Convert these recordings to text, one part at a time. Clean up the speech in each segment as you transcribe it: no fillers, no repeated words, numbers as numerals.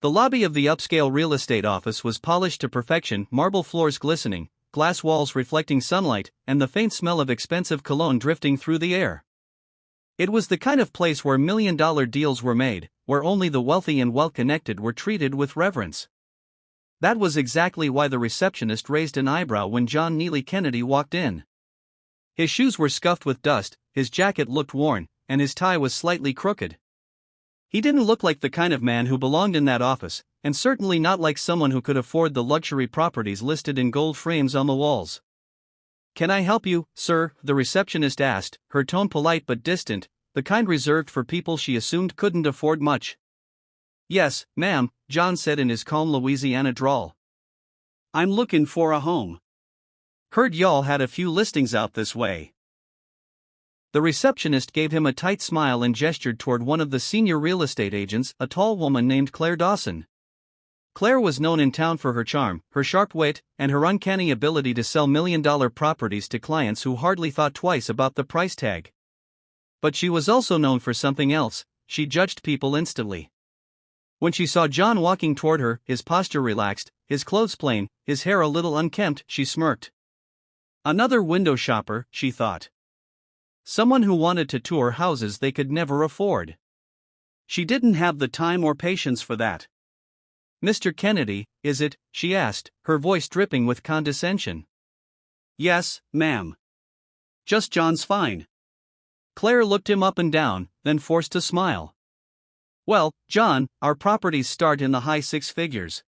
The lobby of the upscale real estate office was polished to perfection, marble floors glistening, glass walls reflecting sunlight, and the faint smell of expensive cologne drifting through the air. It was the kind of place where million-dollar deals were made, where only the wealthy and well-connected were treated with reverence. That was exactly why the receptionist raised an eyebrow when John Neely Kennedy walked in. His shoes were scuffed with dust, his jacket looked worn, and his tie was slightly crooked. He didn't look like the kind of man who belonged in that office, and certainly not like someone who could afford the luxury properties listed in gold frames on the walls. "Can I help you, sir?" the receptionist asked, her tone polite but distant, the kind reserved for people she assumed couldn't afford much. "Yes, ma'am," John said in his calm Louisiana drawl. "I'm looking for a home. Heard y'all had a few listings out this way." The receptionist gave him a tight smile and gestured toward one of the senior real estate agents, a tall woman named Claire Dawson. Claire was known in town for her charm, her sharp wit, and her uncanny ability to sell million-dollar properties to clients who hardly thought twice about the price tag. But she was also known for something else: she judged people instantly. When she saw John walking toward her, his posture relaxed, his clothes plain, his hair a little unkempt, she smirked. Another window shopper, she thought. Someone who wanted to tour houses they could never afford. She didn't have the time or patience for that. "Mr. Kennedy, is it?" she asked, her voice dripping with condescension. "Yes, ma'am. Just John's fine." Claire looked him up and down, then forced a smile. "Well, John, our properties start in the high six figures.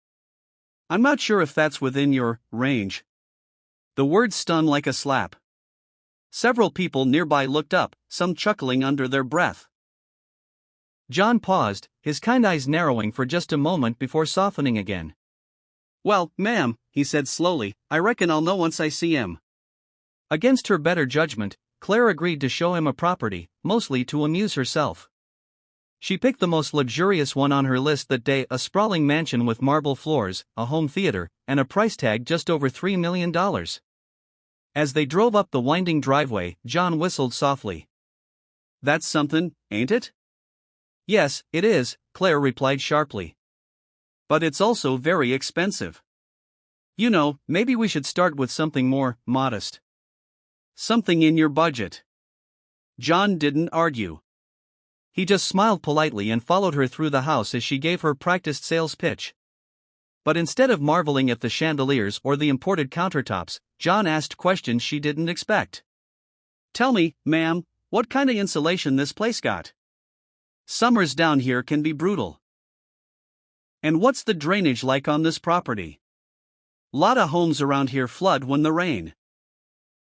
I'm not sure if that's within your range." The words stung like a slap. Several people nearby looked up, some chuckling under their breath. John paused, his kind eyes narrowing for just a moment before softening again. "Well, ma'am," he said slowly, "I reckon I'll know once I see him." Against her better judgment, Claire agreed to show him a property, mostly to amuse herself. She picked the most luxurious one on her list that day, a sprawling mansion with marble floors, a home theater, and a price tag just over $3 million. As they drove up the winding driveway, John whistled softly. "That's something, ain't it?" "Yes, it is," Claire replied sharply. "But it's also very expensive. You know, maybe we should start with something more modest. Something in your budget." John didn't argue. He just smiled politely and followed her through the house as she gave her practiced sales pitch. But instead of marveling at the chandeliers or the imported countertops, John asked questions she didn't expect. "Tell me, ma'am, what kind of insulation this place got? Summers down here can be brutal. And what's the drainage like on this property? Lot of homes around here flood when the rain."